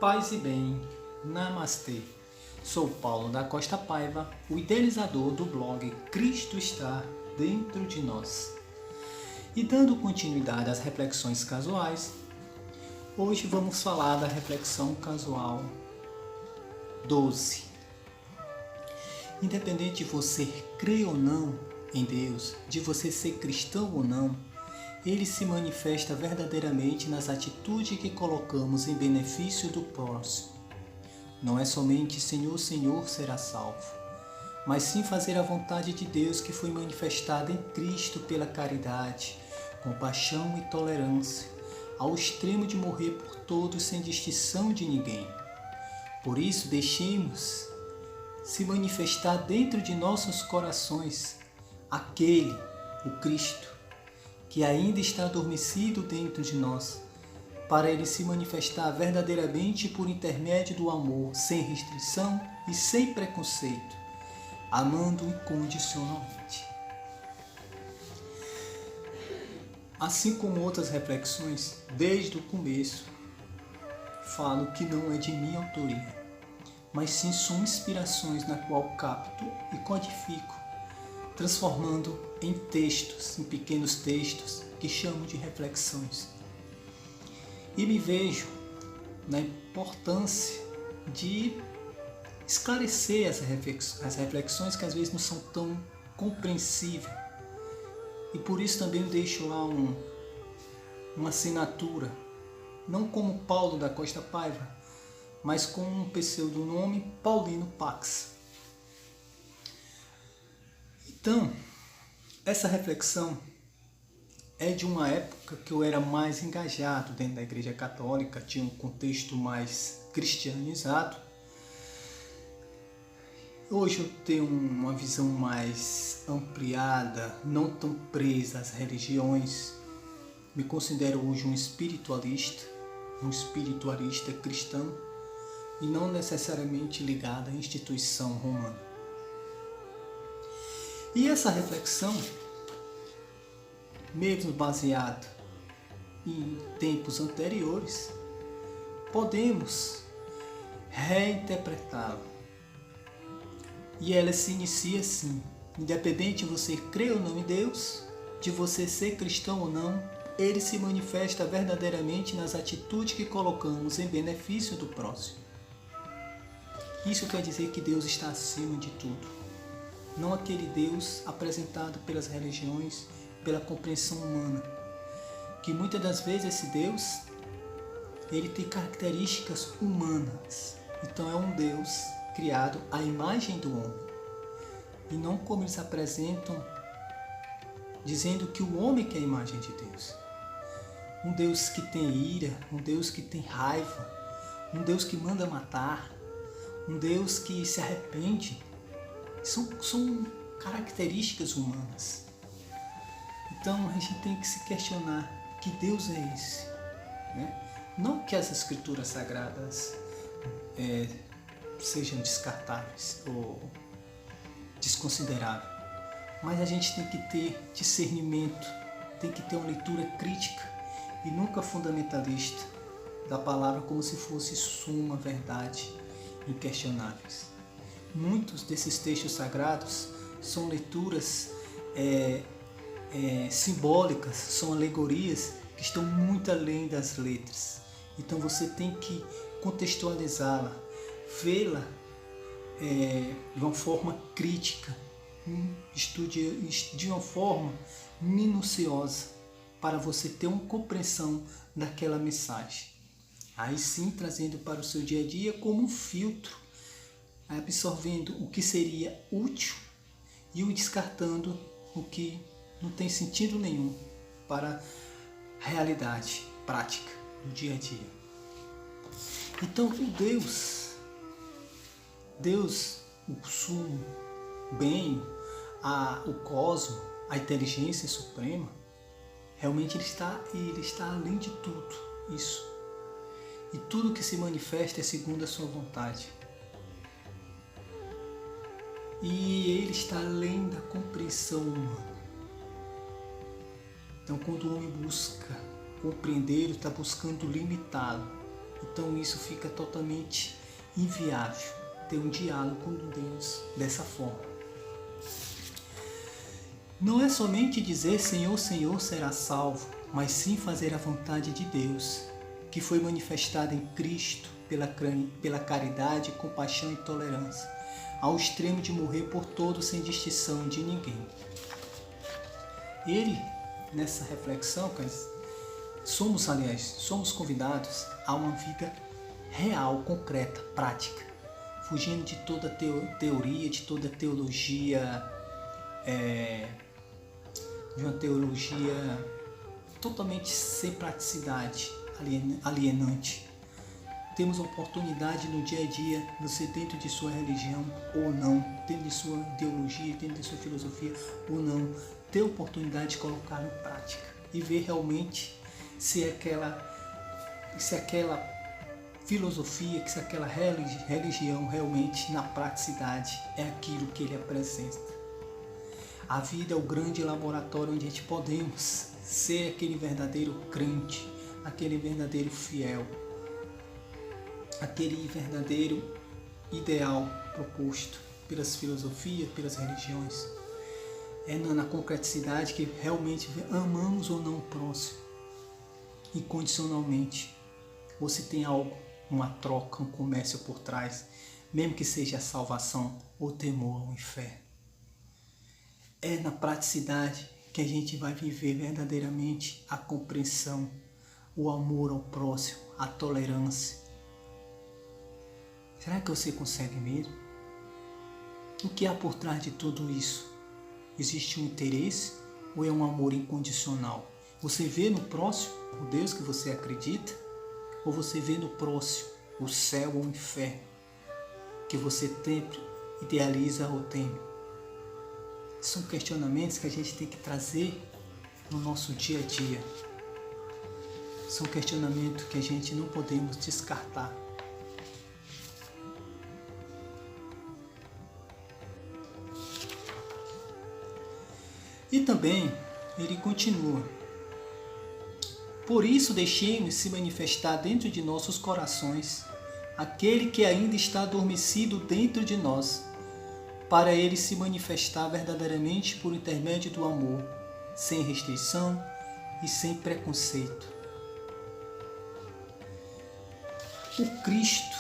Paz e bem, Namastê. Sou Paulo da Costa Paiva, o idealizador do blog Cristo está dentro de nós. E dando continuidade às reflexões casuais, hoje vamos falar da reflexão casual 12. Independente de você crer ou não em Deus, de você ser cristão ou não, Ele se manifesta verdadeiramente nas atitudes que colocamos em benefício do próximo. Não é somente Senhor, Senhor será salvo, mas sim fazer a vontade de Deus que foi manifestada em Cristo pela caridade, compaixão e tolerância, ao extremo de morrer por todos sem distinção de ninguém. Por isso, deixemos se manifestar dentro de nossos corações aquele, o Cristo, que ainda está adormecido dentro de nós, para ele se manifestar verdadeiramente por intermédio do amor, sem restrição e sem preconceito, amando incondicionalmente. Assim como outras reflexões, desde o começo, falo que não é de minha autoria, mas sim são inspirações na qual capto e codifico, transformando em textos, em pequenos textos que chamo de reflexões. E me vejo na importância de esclarecer as reflexões que às vezes não são tão compreensíveis. E por isso também deixo lá uma assinatura, não como Paulo da Costa Paiva, mas com um pseudonome Paulino Pax. Então, essa reflexão é de uma época que eu era mais engajado dentro da Igreja Católica, tinha um contexto mais cristianizado. Hoje eu tenho uma visão mais ampliada, não tão presa às religiões. Me considero hoje um espiritualista cristão e não necessariamente ligado à instituição romana. E essa reflexão, mesmo baseada em tempos anteriores, podemos reinterpretá-la. E ela se inicia assim: independente de você crer ou não em Deus, de você ser cristão ou não, Ele se manifesta verdadeiramente nas atitudes que colocamos em benefício do próximo. Isso quer dizer que Deus está acima de tudo. Não aquele Deus apresentado pelas religiões, pela compreensão humana, que muitas das vezes esse Deus, ele tem características humanas. Então é um Deus criado à imagem do homem, e não como eles apresentam, dizendo que o homem que é a imagem de Deus. Um Deus que tem ira, um Deus que tem raiva, um Deus que manda matar, um Deus que se arrepende. São características humanas. Então a gente tem que se questionar: que Deus é esse? Não que as escrituras sagradas sejam descartáveis ou desconsideráveis, mas a gente tem que ter discernimento, tem que ter uma leitura crítica e nunca fundamentalista da palavra como se fosse suma verdade inquestionáveis. Muitos desses textos sagrados são leituras simbólicas, são alegorias que estão muito além das letras. Então você tem que contextualizá-la, vê-la de uma forma crítica, de uma forma minuciosa, para você ter uma compreensão daquela mensagem. Aí sim, trazendo para o seu dia a dia como um filtro, absorvendo o que seria útil e o descartando o que não tem sentido nenhum para a realidade prática do dia a dia. Então o Deus, o sumo bem, o cosmo, a inteligência suprema, realmente ele está além de tudo isso. E tudo que se manifesta é segundo a sua vontade. E ele está além da compreensão humana. Então, quando o homem busca compreender, ele está buscando limitá-lo. Então isso fica totalmente inviável, ter um diálogo com Deus dessa forma. Não é somente dizer Senhor, Senhor será salvo, mas sim fazer a vontade de Deus, que foi manifestada em Cristo pela caridade, compaixão e tolerância, ao extremo de morrer por todos sem distinção de ninguém. Ele, nessa reflexão, somos convidados a uma vida real, concreta, prática, fugindo de toda teoria, de toda teologia, de uma teologia totalmente sem praticidade, alienante. Temos oportunidade no dia a dia, você dentro de sua religião ou não, dentro de sua ideologia, dentro de sua filosofia ou não, ter oportunidade de colocar em prática e ver realmente se aquela filosofia, se aquela religião realmente na praticidade é aquilo que ele apresenta. A vida é o grande laboratório onde a gente podemos ser aquele verdadeiro crente, aquele verdadeiro fiel, aquele verdadeiro ideal proposto pelas filosofias, pelas religiões. É na concreticidade que realmente amamos ou não o próximo, incondicionalmente, ou se tem algo, uma troca, um comércio por trás, mesmo que seja a salvação ou temor ao inferno. É na praticidade que a gente vai viver verdadeiramente a compreensão, o amor ao próximo, a tolerância. Será que você consegue mesmo? O que há por trás de tudo isso? Existe um interesse ou é um amor incondicional? Você vê no próximo o Deus que você acredita? Ou você vê no próximo o céu ou o inferno que você sempre idealiza ou teme? São questionamentos que a gente tem que trazer no nosso dia a dia. São questionamentos que a gente não podemos descartar. E também ele continua: por isso deixemos se manifestar dentro de nossos corações aquele que ainda está adormecido dentro de nós, para ele se manifestar verdadeiramente por intermédio do amor, sem restrição e sem preconceito. O Cristo,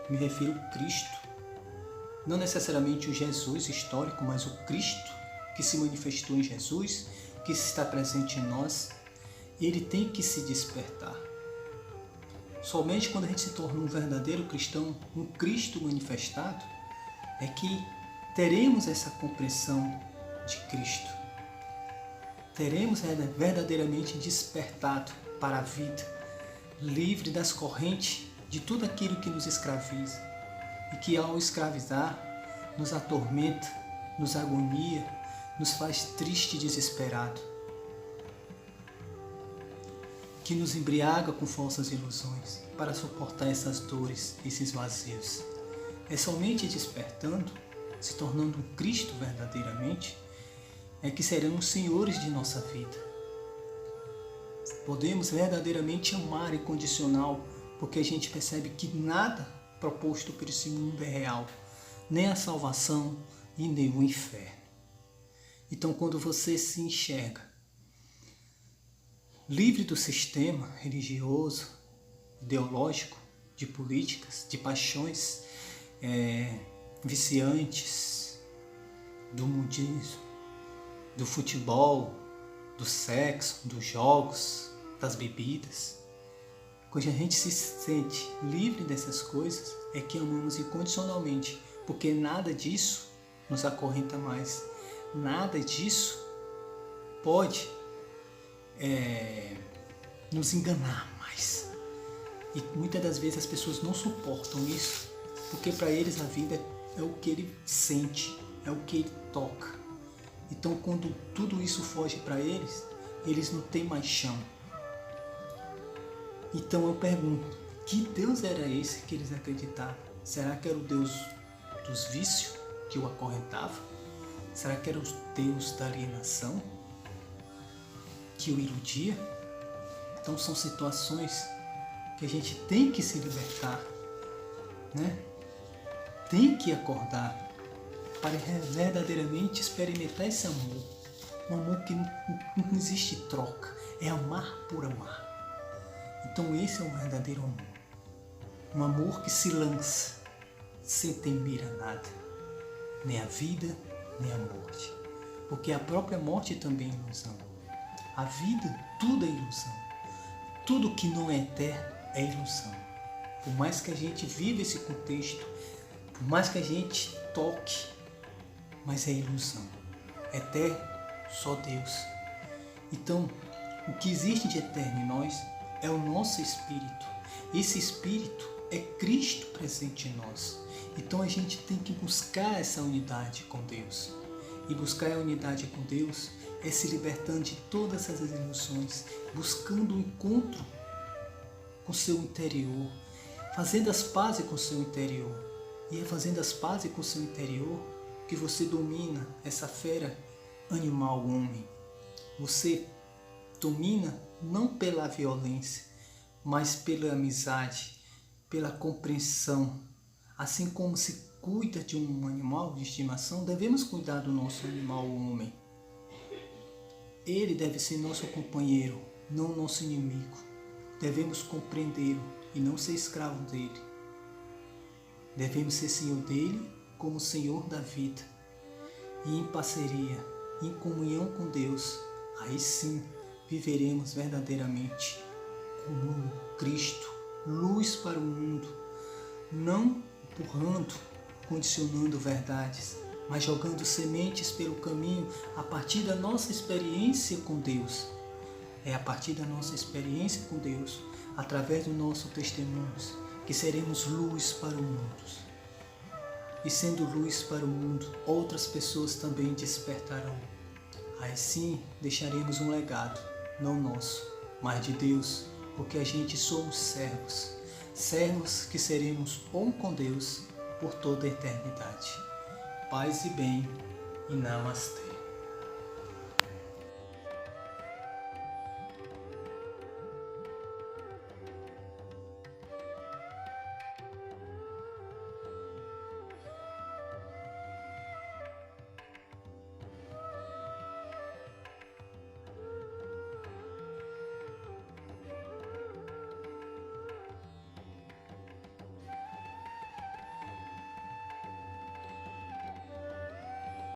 me refiro ao Cristo, não necessariamente o Jesus histórico, mas o Cristo que se manifestou em Jesus, que está presente em nós, ele tem que se despertar. Somente quando a gente se torna um verdadeiro cristão, um Cristo manifestado, é que teremos essa compreensão de Cristo. Teremos verdadeiramente despertado para a vida, livre das correntes de tudo aquilo que nos escraviza e que ao escravizar nos atormenta, nos agonia, nos faz triste e desesperado, que nos embriaga com falsas ilusões para suportar essas dores, esses vazios. É somente despertando, se tornando um Cristo verdadeiramente, é que seremos senhores de nossa vida. Podemos verdadeiramente amar incondicional, porque a gente percebe que nada proposto por esse mundo é real, nem a salvação e nem o inferno. Então, quando você se enxerga livre do sistema religioso, ideológico, de políticas, de paixões viciantes, do mundismo, do futebol, do sexo, dos jogos, das bebidas. Quando a gente se sente livre dessas coisas, é que amamos incondicionalmente, porque nada disso nos acorrenta mais. Nada disso pode nos enganar mais. E muitas das vezes as pessoas não suportam isso, porque para eles a vida é o que ele sente, é o que ele toca. Então quando tudo isso foge para eles, eles não têm mais chão. Então eu pergunto, que Deus era esse que eles acreditavam? Será que era o Deus dos vícios que o acorrentava? Será que era o Deus da alienação que o iludia? Então são situações que a gente tem que se libertar, né? Tem que acordar para verdadeiramente experimentar esse amor. Um amor que não existe troca, é amar por amar. Então esse é um verdadeiro amor. Um amor que se lança sem temer a nada, nem a vida, nem a morte. Porque a própria morte também é ilusão. A vida, tudo é ilusão. Tudo que não é eterno é ilusão. Por mais que a gente viva esse contexto, por mais que a gente toque, mas é ilusão. Eterno, só Deus. Então, o que existe de eterno em nós é o nosso espírito. Esse espírito é Cristo presente em nós. Então a gente tem que buscar essa unidade com Deus. E buscar a unidade com Deus é se libertando de todas essas ilusões, buscando o encontro com o seu interior, fazendo as pazes com o seu interior. E é fazendo as pazes com o seu interior que você domina essa fera animal homem. Você domina não pela violência, mas pela amizade, pela compreensão. Assim como se cuida de um animal de estimação, devemos cuidar do nosso animal homem. Ele deve ser nosso companheiro, não nosso inimigo. Devemos compreendê-lo e não ser escravo dele. Devemos ser senhor dele como senhor da vida. E em parceria, em comunhão com Deus, aí sim viveremos verdadeiramente como Cristo, luz para o mundo, não empurrando, condicionando verdades, mas jogando sementes pelo caminho a partir da nossa experiência com Deus. É a partir da nossa experiência com Deus, através do nosso testemunho, que seremos luz para o mundo. E sendo luz para o mundo, outras pessoas também despertarão. Aí sim deixaremos um legado, não nosso, mas de Deus, porque a gente somos servos. Servos que seremos um com Deus por toda a eternidade. Paz e bem, e Namastê.